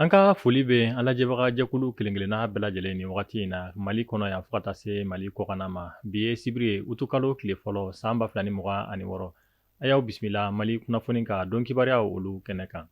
An ka foli bɛ an lajɛbaga jɛkulu kelen-kelenna bɛɛ lajɛlen ni wagati in na Mali kɔnɔ yan fo ka taa se Mali kɔkan ma. Bi ye sibiri ye utukalo tile fɔlɔ san 2026. A y'aw bisimila Mali kunnafoni ka don kibaruyaw olu kɛnɛ kan.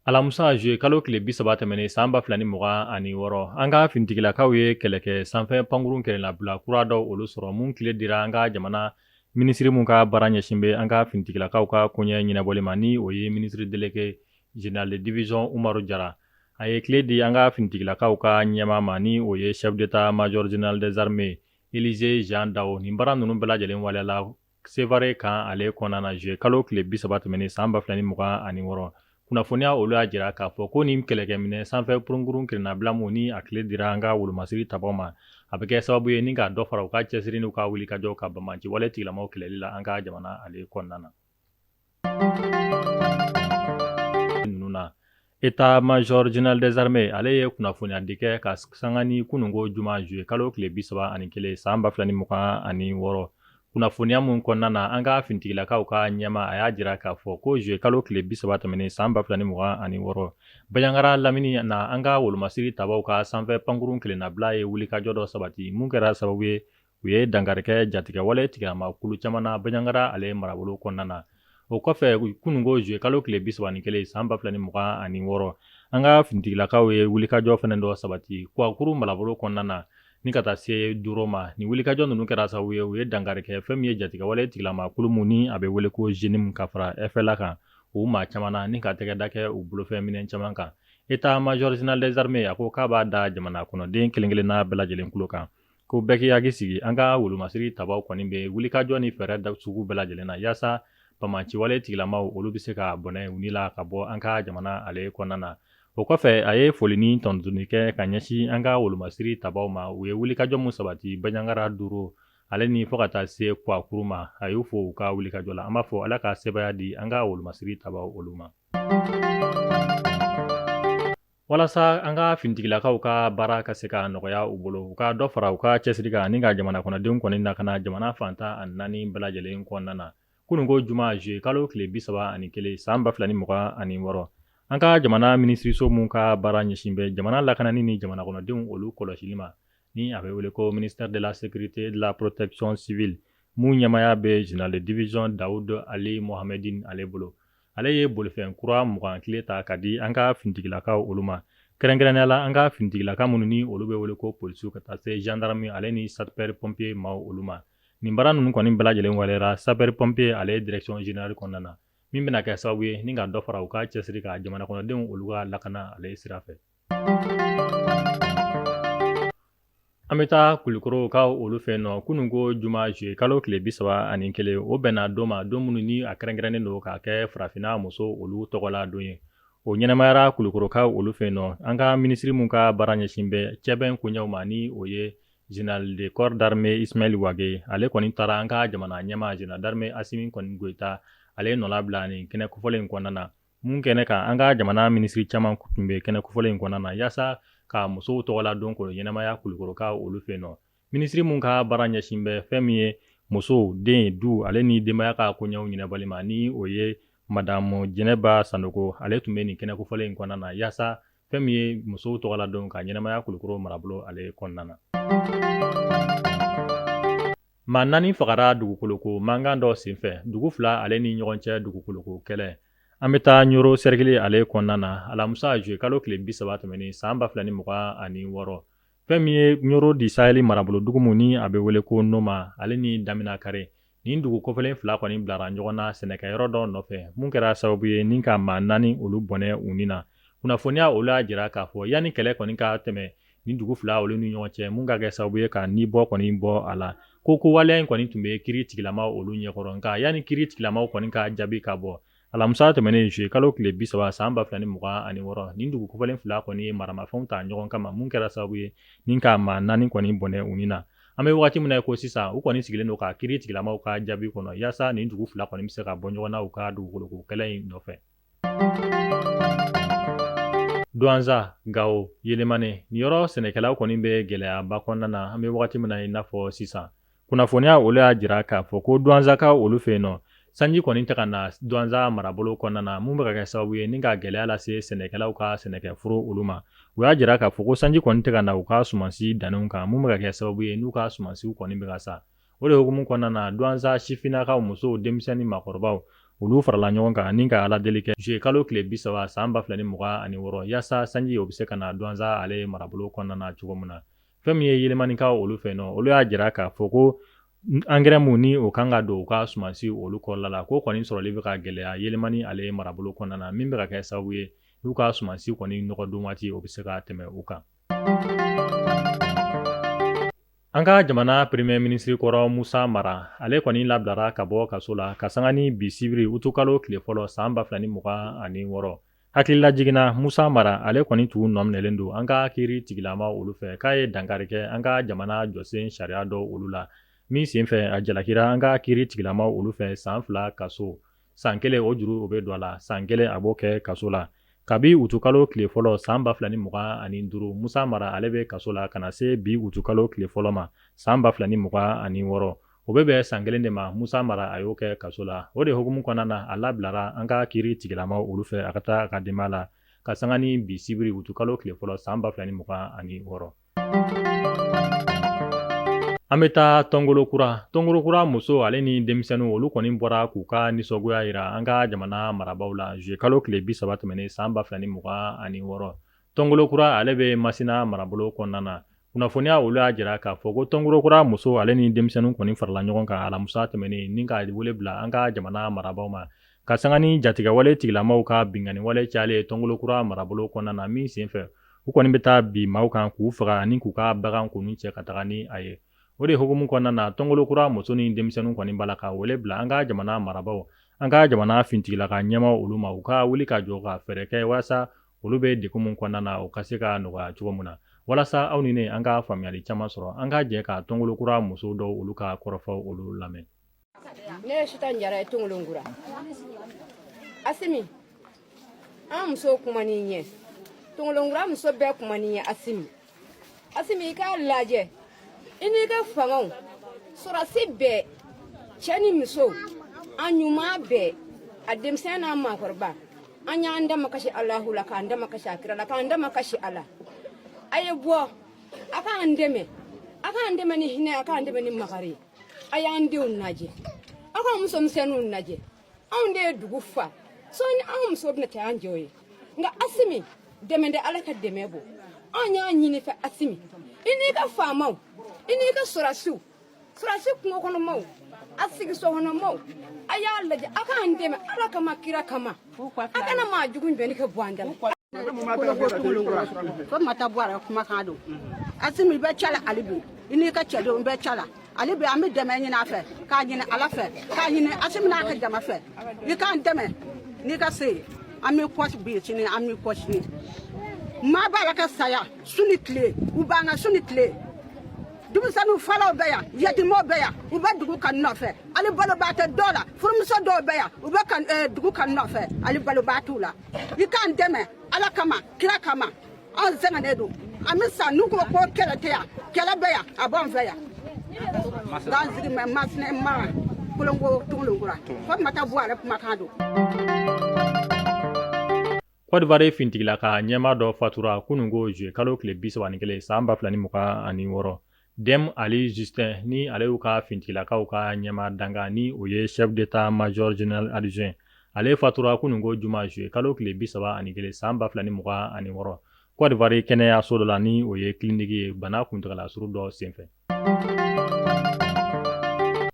Alamusa juye kalo tile 30 tɛmɛnen san 2026 an ka finitigilakaw ye kɛlɛkɛ sanfɛ pankurun kɛlɛla bila kura dɔw olu sɔrɔ mun tile dira an ka jamana minisiri mun ka baara ɲɛsin bɛ an ka finitigilakaw ka koɲɛ ɲɛnabɔli ma ni o ye ministre délégué général de division Umaru Jara. A ye tile di an ka finitigilakaw ka ɲɛma ma ni o ye chef d'état major général des armées Élisée Jean Dao. Nin baara ninnu bɛɛ lajɛlen waliyala Sevare kan ale kɔnɔna na juye kalo tile 30 tɛmɛnen san 2026. Kunnafoniya olu y'a jira k'a fɔ ko nin kɛlɛkɛminɛ sanfɛ purunkurun kirennabila mun ni a tile dira an ka wolomasiri tabaw ma a bɛ kɛ sababu ye ni ka dɔ fara u ka cɛsiri n'u ka wulikajɔ ka Bamaci wale tigilamaw kɛlɛli la an ka jamana ale kɔnɔna na. Ninnu na État major général des armées ale ye kunnafoniya di kɛ ka sanga ni kunungo juma juye kalo tile 31 san 2026. Kunnafoniya mun kɔnɔna na an ka finitigilakaw ka ɲɛma a y'a jira k'a fɔ ko juye kalo tile 30 tɛmɛnen san 2026 Baɲangara lamini na an ka wolomasiri tabaw ka sanfɛ pankurun kelennabila ye wulikajɔ dɔ sabati mun kɛra sababu ye u ye dangarikɛ jatigɛwale tigɛlamakulu caman na Baɲangara ale marabolo kɔnɔna na. O kɔfɛ kunungo juye kalo tile 31 san 2026 an ka finitigilakaw ye wulikajɔ fɛnɛ dɔ sabati Kuakuru marabolo kɔnɔna na ni ka taa se Doro ma. Ni wulikajɔ ninnu kɛra sababu ye u ye dangarikɛ fɛn min ye jatigɛwale tigilamakulu mun ni a bɛ wele ko JENIM ka fara FLA kan u maa caman na ni ka tɛgɛda kɛ u bolofɛn minɛ caman kan. État major général des armées a ko k'a b'a da jamana kɔnɔden kelen-kelenna bɛɛ lajɛlen kulo kan ko bɛɛ k'i hakili sigi an ka wolomasiri tabaw kɔni bɛ wulikajɔ ni fɛɛrɛ da sugu bɛɛ lajɛlen na yaasa Bamaci wale tigilamaw olu bɛ se ka bɔnɛ u ni la ka bɔ an ka jamana ale kɔnɔna na. O kɔfɛ a ye foli ni tɔntɔnni kɛ ka ɲɛsin an ka wolomasiri tabaw ma u ye wulikajɔ mun sabati Baɲangara Doro ale ni fo ka taa se Kuakuru ma a y'u fo u ka wulikajɔ la an b'a fɔ Ala ka sebaya di an ka wolomasiri tabaw olu ma. Walasa an ka finitigilakaw ka baara ka se ka nɔgɔya u bolo u ka dɔ fara u ka cɛsiri kan ni ka jamana kɔnɔdenw kɔni lakana jamana fantan 4 bɛɛ lajɛlen kɔnɔna na. Kunungo juma juye kalo tile 31 san 2026 an ka jamana minisiriso mun ka baara ɲɛsin bɛ jamana lakanani ni jamana kɔnɔdenw olu kɔlɔsili ma ni a bɛ wele ko ministère de la sécurité et de la protection civile mun ɲɛmaya bɛ général de division Daoud Ali Mohamedine ale bolo. Ale ye bolifɛn kura 20 ta ka di an ka finitigilakaw olu ma. Kɛrɛnkɛrɛnnenya la an ka finitigilaka minnu ni olu bɛ wele ko polisiw ka taa se gendarme ale ni sapeur pompier maaw olu ma. Nin baara ninnu kɔni bɛɛ lajɛlen waliyara sapeur pompier ale direction générale kɔnɔna na min bɛna kɛ sababu ye ni ka dɔ fara u ka cɛsiri ka jamana kɔnɔdenw olu ka lakana ale sira fɛ. An bɛ taa Kulikoro ka olu fɛ nɔ kunungo juma juye kalo tile 31 o bɛnna don ma don minnu ni a kɛrɛnkɛrɛnnen don ka kɛ farafinna muso olu tɔgɔla don ye. O ɲɛnamayara Kulikoro ka olu fɛ nɔ an ka minisiri mun ka baara ɲɛsin bɛ cɛbɛn koɲɛw ma ni o ye général de corps d'armée Ismaël Wage ale kɔni taara an ka jamana ɲɛma général d'armée Assimi kɔni Goïta ale nɔla bila nin kɛnɛ kofɔlen in kɔnɔna na mun kɛnɛ kan an ka jamana minisiri caman tun bɛ kɛnɛ kofɔlen in kɔnɔna na yaasa ka musow tɔgɔla don ko ɲɛnamaya Kulikoro ka olu fɛ nɔ. Minisiri mun ka baara ɲɛsin bɛ fɛn min ye musow den du ale ni denbaya ka koɲɛw ɲɛnabɔli ma ni o ye madame Jɛnɛba Sanogo ale tun bɛ nin kɛnɛ kofɔlen in kɔnɔna na yaasa fɛn min ye musow tɔgɔla don ka ɲɛnamaya Kulikoro marabolo ale kɔnɔna na. Maa 4 fagara dugukoloko mankan dɔ senfɛ dugu 2 ale ni ɲɔgɔn cɛ dugukoloko kɛlɛ. An bɛ taa Ɲoro Cercle ale kɔnɔna na Alamusa juye kalo tile 30 tɛmɛnen san 2026 fɛn min ye Ɲoro di Sahel marabolo dugu mun ni a bɛ wele ko Noma ale ni Damina Kare nin dugu kɔfɛlen 2 kɔni bilara ɲɔgɔn na sɛnɛkɛyɔrɔ dɔ nɔfɛ mun kɛra sababu ye ni ka maa 4 olu bɔnɛ u ni na. Kunnafoniya olu y'a jira k'a fɔ yanni kɛlɛ kɔni ka tɛmɛ nin dugu 2 olu ni ɲɔgɔn cɛ mun ka kɛ sababu ye ka nibɔ kɔni bɔ a la ko waleya in kɔni tun bɛ kiiri tigilamaw olu ɲɛkɔrɔ nka yanni kiiri tigilamaw kɔni ka jaabi ka bɔ Alamusa tɛmɛnen juye kalo tile 30 san 2026 nin dugu kofɔlen 2 kɔni ye maramafɛnw ta ɲɔgɔn kama mun kɛra sababu ye ni ka maa 4 kɔni bɔnɛ u ni na. An bɛ wagati min na ko sisan u kɔni sigilen don ka kiiri tigilamaw ka jaabi kɔnɔ yaasa nin dugu 2 kɔni bɛ se ka bɔ ɲɔgɔn na u ka dugukoloko kɛlɛ in nɔfɛ. Douanza, Gao, Yelemane, nin yɔrɔ sɛnɛkɛlaw kɔni bɛ gɛlɛyaba kɔnɔna na an bɛ wagati min na i n'a fɔ sisan kunnafoniya olu y'a jira k'a fɔ ko douanza ka olu fɛ yen nɔ sanji kɔni tɛ ka na douanza marabolo kɔnɔna na mun bɛ ka kɛ sababu ye ni ka gɛlɛya lase sɛnɛkɛlaw ka sɛnɛkɛforo olu ma u y'a jira k'a fɔ ko sanji kɔni tɛ ka na u ka sumansi dannenw kan mun bɛ ka kɛ sababu ye n'u ka sumansiw kɔni bɛ ka sa o de hukumu kɔnɔna na douanza sifinnakaw musow denmisɛnnin maakɔrɔbaw olu farala ɲɔgɔn kan ni ka ala deli kɛ juye kalo tile 30 san 2026 yaasa sanji o bɛ se ka na douanza ale marabolo kɔnɔna na cogo min na fɛn min ye yɛlɛmanikaw olu fɛ nɔ olu y'a jira k'a fɔ ko angɛrɛ mun ni o kan ka don u ka sumansi olu kɔrɔla la ko kɔni sɔrɔli bɛ ka gɛlɛya yɛlɛmani ale marabolo kɔnɔna na min bɛ ka kɛ sababu ye n'u ka sumansi kɔni nɔgɔdon waati o bɛ se ka tɛmɛ u kan. An ka jamana premier ministre kɔrɔ Musa Mara ale kɔni labilara ka bɔ kaso la ka sanga ni bi sibiri utukalo tile fɔlɔ san 2026 hakilila jiginna Musa Mara ale kɔni tun nɔminɛlen don an ka kiiri tigilama olu fɛ k'a ye dankari kɛ an ka jamana jɔsen sariya dɔ olu la min sen fɛ a jalakira an ka kiiri tigilama olu fɛ san 2 kaso san 1 o juru o bɛ don a la san 1 a b'o kɛ kaso la kabi utukalo tile fɔlɔ san 2025 Musa Mara ale bɛ kaso la kana se bi utukalo tile fɔlɔ ma san 2026 o bɛ bɛn san 1 de ma Musa Mara a y'o kɛ kaso la o de hukumu kɔnɔna na a labilara an ka kiiri tigilama olu fɛ a ka taa a ka denbaya la ka sanga ni bi sibiri utukalo tile fɔlɔ san 2026. An bɛ taa Tɔngolo Kura muso ale ni denmisɛnninw olu kɔni bɔra k'u ka nisɔngoya jira an ka jamana marabaw la juye kalo tile 30 tɛmɛnen san 2026 Tɔngolo Kura ale bɛ Masina marabolo kɔnɔna na kunnafoniya olu y'a jira k'a fɔ ko Tɔngolo Kura muso ale ni denmisɛnninw kɔni farala ɲɔgɔn kan alamusa tɛmɛnen ni ka wele bila an ka jamana marabaw ma ka sanga ni jatigɛwale tigilamaw ka binganiwale cayalen Tɔngolo Kura marabolo kɔnɔna na min sen fɛ u kɔni bɛ taa bi maaw kan k'u faga ani k'u ka bagan kɔni cɛ ka taga ni a ye o de hukumu kɔnɔna na Tɔngolo Kura muso ni denmisɛnninw kɔni bala ka wele bila an ka jamana marabaw an ka jamana fintigila ka ɲɛmaw olu ma u ka wuli ka jɔ ka fɛɛrɛ kɛ walasa olu bɛ degun mun kɔnɔna na u ka se ka nɔgɔya cogo min na walasa aw ni ne an ka faamuyali caman sɔrɔ an ka jɛ ka Tɔngolo Kura muso dɔw olu ka kɔrɔfɔ olu lamɛn. Ne ye Sitan Jara ye Tɔngolo Kura. Asimi an muso kuma ni ɲɛ Tɔngolo Kura muso bɛɛ kuma ni ɲɛ Asimi i k'a lajɛ i n'i ka fangaw sɔrɔsi bɛɛ cɛ ni muso an ɲuman bɛɛ a denmisɛn n'a maakɔrɔba an y'an dama kasi Alahu la k'an dama kasi a kira la k'an dama kasi Ala a ye bɔ a k'an dɛmɛ ni hinɛ a k'an dɛmɛ ni makari a y'an denw lajɛ a k'an musomisɛnninw lajɛ anw de ye dugu fa sɔɔni anw muso bɛna kɛ an jɔ ye nka Asimi dɛmɛ de Ala ka dɛmɛ bɔ anw y'a ɲini fɛ Asimi i n'i ka faamaw i n'i ka sɔrɔsi kungo kɔnɔmaw a sigisokɔnɔmaw a y'a lajɛ a k'an dɛmɛ Ala kama kira kama a kana maa jugu jɔni ka bɔ an da la. Fo mata bɔra kumakan don Asimi bɛ cala ale bi i n'i ka cɛdenw bɛ cala ale bi an bɛ dɛmɛ ɲini a fɛ k'a ɲini Ala fɛ k'a ɲini Asimi n'a ka jama fɛ i k'an dɛmɛ n'i ka se an bɛ kɔsi bi sini an bɛ kɔsi maa b'a la ka saya su ni tile u b'an ka su ni tile denmisɛnninw falaw bɛ yan yatimɛw bɛ yan u bɛ dugu kan nɔfɛ ale balobaa tɛ dɔw la furumuso dɔw bɛ yan u bɛ dugu kan nɔfɛ ale balobaa t'u la i k'an dɛmɛ Ala kama kira kama an sɛgɛnnen don an bɛ sa n'u ko kɛlɛ tɛ yan kɛlɛ bɛ yan a b'an fɛ yan k'an sigi mɛ Masina mara Tɔngolo Kura fo mata bɔ ale kumakan don. Côte d'Ivoire fintigila ka ɲɛma dɔ fatura kunungo juye kalo tile 31 san 2026 Dem Ali Justin ni ale y'u ka fintigilakaw ka ɲɛma danga ni o ye chef d'état major général adjoint ale fatura kunungo juma juye kalo tile 31 san 2026 Côte d'Ivoire kɛnɛyaso dɔ la ni o ye clinique ye bana kuntagala suru dɔ senfɛ.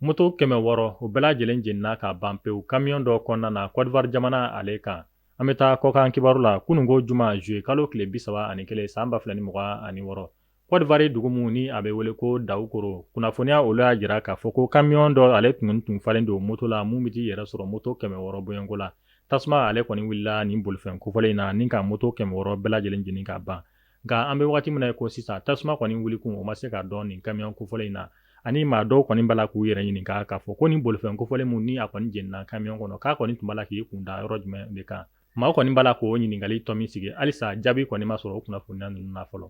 Moto 600 o bɛɛ lajɛlen jenina ka ban pewu camion dɔ kɔnɔna na Côte d'Ivoire jamana ale kan. An bɛ taa kɔkan kibaru la kunungo juma juye kalo tile 31 san 2026 Côte d'Ivoire dugu mun ni a bɛ wele ko Dawukoro kunnafoniya olu y'a jira k'a fɔ ko camion dɔ ale tun falen don moto la mun bɛ t'i yɛrɛ sɔrɔ moto 600 bɔɲɔnko la tasuma ale kɔni wulila nin bolifɛn kofɔlen in na ni ka moto 600 bɛɛ lajɛlen jeni ka ban nka an bɛ wagati min na ko sisan tasuma kɔni wulikun o ma se ka dɔn nin camion kofɔlen in na ani maa dɔw kɔni b'a la k'u yɛrɛ ɲininka k'a fɔ ko nin bolifɛn kofɔlen mun ni a kɔni jenina camion kɔnɔ k'a kɔni tun b'a la k'i kun da yɔrɔ jumɛn de kan maa kɔni b'a la k'o ɲininkali tɔ min sigi halisa jaabi kɔni ma sɔrɔ o kunnafoniya ninnu na fɔlɔ.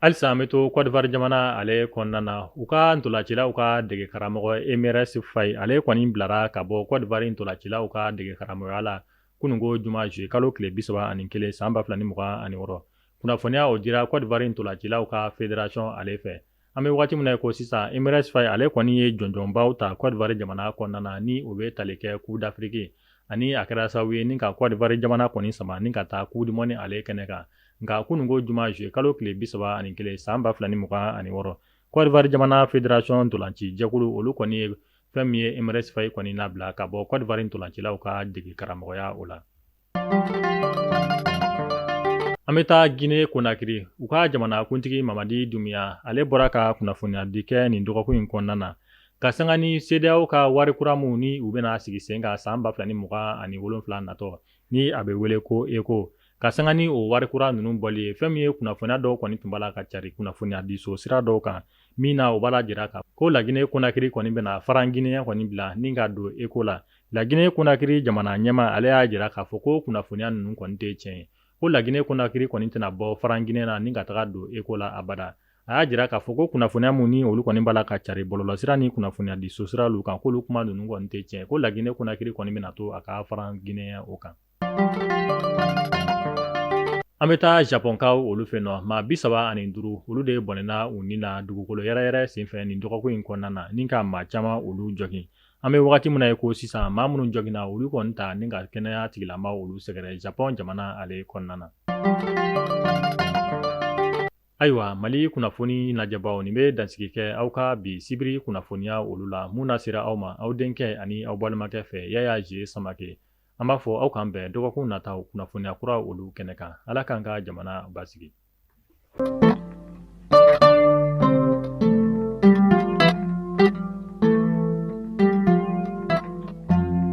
Alisa an bɛ to Côte d'Ivoire jamana ale kɔnɔna na u ka ntolacilaw ka dege karamɔgɔ Emeres Faye ale kɔni bilara ka bɔ Côte d'Ivoire ntolacilaw ka dege karamɔgɔya la kunungo juma juillet kalo tile 31 san 2026 kunnafoniya o dira Côte d'Ivoire ntolacilaw ka fédération ale fɛ an bɛ wagati min na ko sisan Emeres Faye ale kɔni ye jɔnjɔnbaw ta Côte d'Ivoire jamana kɔnɔna na ni o bɛ tali kɛ Coupe d'Afrique ani a kɛra sababu ye ni ka Côte d'Ivoire jamana kɔni sama ni ka taa Coupe du Monde ale kɛnɛ kan nka kunungo juma juillet kalo tile 31 san 2026 Côte d'Ivoire jamana fédération ntolanci jɛkulu olu kɔni ye fɛn min ye Emeres Faye kɔni nabila ka bɔ Côte d'Ivoire ntolancilaw ka dege karamɔgɔya o la. An bɛ taa Guinée Conakry u ka jamana kuntigi Mamadi Doumbouya ale bɔra ka kunnafoniya di kɛ nin dɔgɔkun in kɔnɔna na ka sanga ni CEDEAO ka wari kura mun ni u bɛna sigi sen kan san 2027 natɔ ni a bɛ wele ko ECO ka sanga ni o wari kura ninnu bɔli ye fɛn min ye kunnafoniya dɔw kɔni tun b'a la ka cari kunnafoniya di so sira dɔw kan min na o b'a la jira ka ko La Guinée Conakry kɔni bɛna faran Guinéen kɔni bila ni ka don ECO la. La Guinée Conakry jamana ɲɛma ale y'a jira k'a fɔ ko kunnafoniya ninnu kɔni tɛ tiɲɛ ye ko La Guinée Conakry kɔni tɛna bɔ faran Guinée na ni ka taga don ECO la abada. A y'a jira k'a fɔ ko kunnafoniya mun ni olu kɔni b'a la ka cari bɔlɔlɔsira ni kunnafoniya di so sira lu kan k'olu kuma ninnu kɔni tɛ tiɲɛ ko La Guinée Conakry kɔni bɛna to a ka faran Guinéen o kan. An bɛ taa Japonkaw olu fɛ nɔ maa 35 olu de bɔnɛna u ni na dugukolo yɛrɛ senfɛ nin dɔgɔkun in kɔnɔna na ni ka maa caman olu jɔgin. An bɛ wagati min na ko sisan maa minnu jɔginna olu kɔni ta ni ka kɛnɛya tigilama olu sɛgɛrɛ Japon jamana ale kɔnɔna na. Ayiwa Mali kunnafoni lajɛbaw nin bɛ dansigi kɛ aw ka bi sibiri kunnafoniya olu la mun na sera aw ma aw denkɛ ani aw balimakɛ fɛ Yaya J Samake. An b'a fɔ aw kan bɛn dɔgɔkun nataw kunnafoniya kura olu kɛnɛ kan Ala k'an ka jamana basigi.